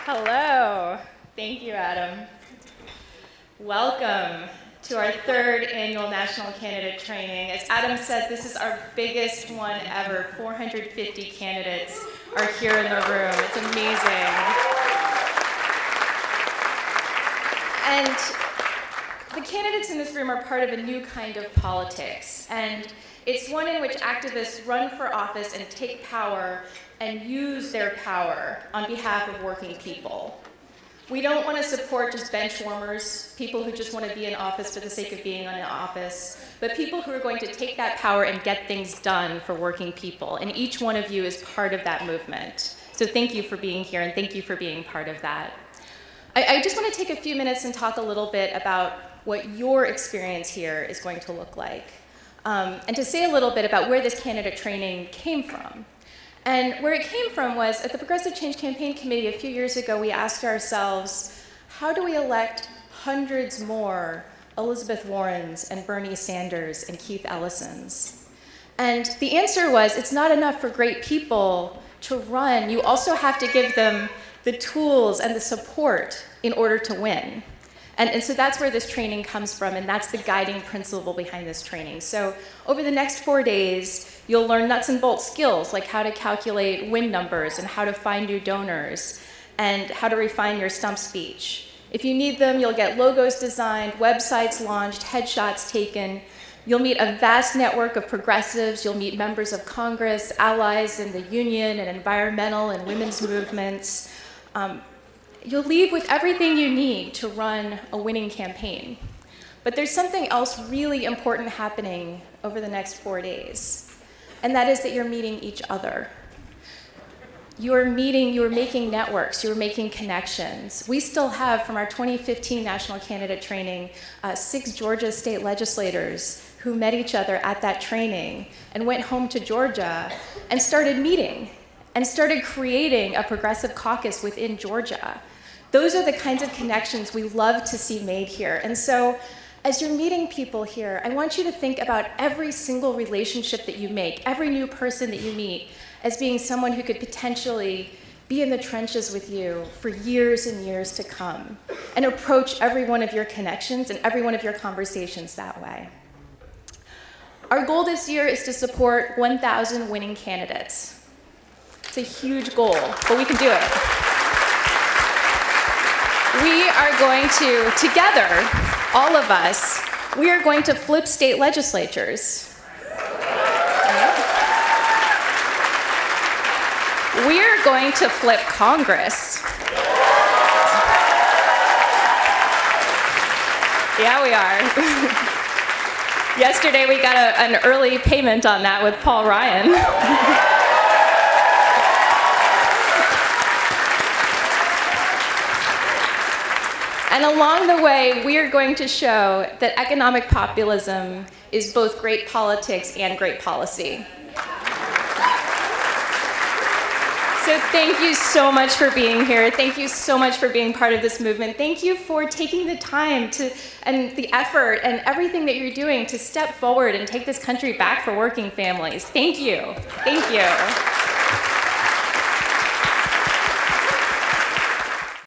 Hello. Thank you, Adam. Welcome to our third annual National Candidate Training. As Adam said, this is our biggest one ever. 450 candidates are here in the room. It's amazing. And the candidates in this room are part of a new kind of politics. And it's one in which activists run for office and take power and use their power on behalf of working people. We don't want to support just bench warmers, people who just want to be in office for the sake of being in office, but people who are going to take that power and get things done for working people. And each one of you is part of that movement. So thank you for being here, and thank you for being part of that. I just want to take a few minutes and talk a little bit about what your experience here is going to look like, and to say a little bit about where this candidate training came from. And where it came from was, at the Progressive Change Campaign Committee a few years ago, we asked ourselves, how do we elect hundreds more Elizabeth Warrens and Bernie Sanders and Keith Ellisons? And the answer was, it's not enough for great people to run. You also have to give them the tools and the support in order to win. And so that's where this training comes from, and that's the guiding principle behind this training. So over the next 4 days, you'll learn nuts and bolts skills, like how to calculate win numbers and how to find new donors and how to refine your stump speech. If you need them, you'll get logos designed, websites launched, headshots taken. You'll meet a vast network of progressives. You'll meet members of Congress, allies in the union and environmental and women's movements. You'll leave with everything you need to run a winning campaign. But there's something else really important happening over the next 4 days, and that is that you're meeting each other. You're making networks, you're making connections. We still have, from our 2015 National Candidate Training, 6 Georgia state legislators who met each other at that training and went home to Georgia and started meeting and started creating a progressive caucus within Georgia. Those are the kinds of connections we love to see made here. And so, as you're meeting people here, I want you to think about every single relationship that you make, every new person that you meet, as being someone who could potentially be in the trenches with you for years and years to come, and approach every one of your connections and every one of your conversations that way. Our goal this year is to support 1,000 winning candidates. It's a huge goal, but we can do it. We are going to, together, all of us, we are going to flip state legislatures. We are going to flip Congress. Yeah, we are. Yesterday, we got an early payment on that with Paul Ryan. And along the way, we are going to show that economic populism is both great politics and great policy. So thank you so much for being here. Thank you so much for being part of this movement. Thank you for taking the time and the effort and everything that you're doing to step forward and take this country back for working families. Thank you. Thank you.